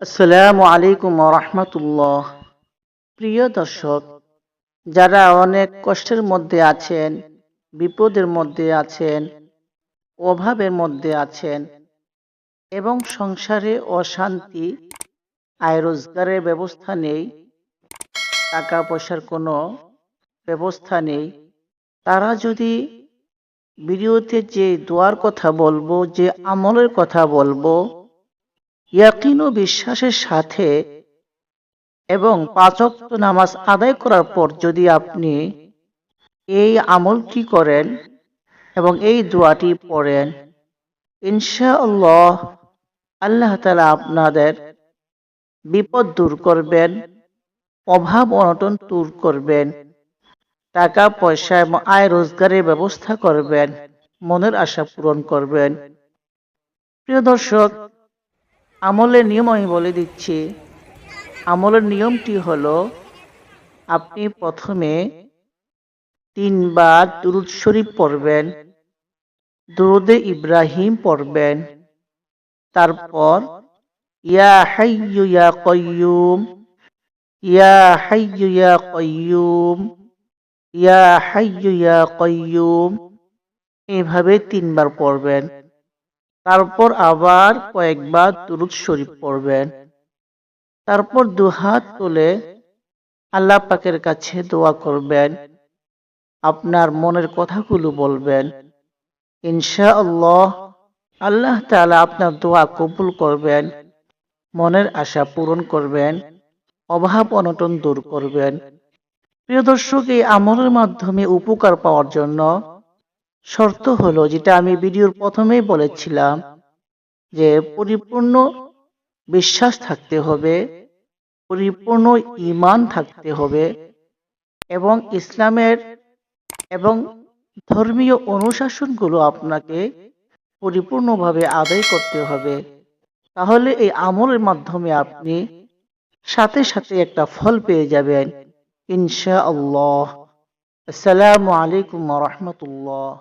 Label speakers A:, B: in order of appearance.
A: আসসালামু আলাইকুম ওয়া রাহমাতুল্লাহ। প্রিয় দর্শক, যারা অনেক কষ্টের মধ্যে আছেন, বিপদের মধ্যে আছেন, অভাবের মধ্যে আছেন এবং সংসারে অশান্তি, আয় রোজগারের ব্যবস্থা নেই, টাকা পয়সার কোনো ব্যবস্থা নেই, তারা যদি ভিডিওতে যে দোয়ার কথা বলবো, যে আমলের কথা বলবো, ইয়াকিন ও বিশ্বাসের সাথে এবং ৫ ওয়াক্ত নামাজ আদায় করার পর যদি আপনি এই আমলটি করেন এবং এই দোয়াটি পড়েন, ইনশাআল্লাহ আল্লাহ তাআলা আপনাদের বিপদ দূর করবেন, অভাব অনটন দূর করবেন, টাকা পয়সা এবং আয় রোজগারের ব্যবস্থা করবেন, মনের আশা পূরণ করবেন। প্রিয় দর্শক, আমলের নিয়ম আমি বলে দিচ্ছি। আমলের নিয়মটি হলো, আপনি প্রথমে ৩ বার দুরূদ শরীফ পড়বেন, দুরূদে ইব্রাহিম পড়বেন, তারপর ইয়া হাইয়্যু ইয়া কাইয়্যুম, ইয়া হাইয়্যু ইয়া কাইয়্যুম, ইয়া হাইয়্যু ইয়া কাইয়্যুম, এভাবে ৩ বার পড়বেন। তারপর আবার কয়েকবার দুরূদ শরীফ পড়বেন। তারপর দুহাত তুলে আল্লাহ পাকের কাছে দোয়া করবেন, আপনার মনের কথাগুলো বলবেন। ইনশাআল্লাহ আল্লাহ তাআলা আপনার দোয়া কবুল করবেন, মনের আশা পূরণ করবেন, অভাব অনটন দূর করবেন। প্রিয় দর্শক, এই আমলের মাধ্যমে উপকার পাওয়ার জন্য শর্ত হলো, যেটা আমি ভিডিওর প্রথমেই বলেছিলাম, যে পরিপূর্ণ বিশ্বাস থাকতে হবে, পরিপূর্ণ ঈমান থাকতে হবে এবং ইসলামের এবং ধর্মীয় অনুশাসনগুলো আপনাকে পরিপূর্ণভাবে আদায় করতে হবে। তাহলে এই আমলের মাধ্যমে আপনি সাথে সাথে একটা ফল পেয়ে যাবেন ইনশাআল্লাহ। আসসালামু আলাইকুম ওয়া রাহমাতুল্লাহ।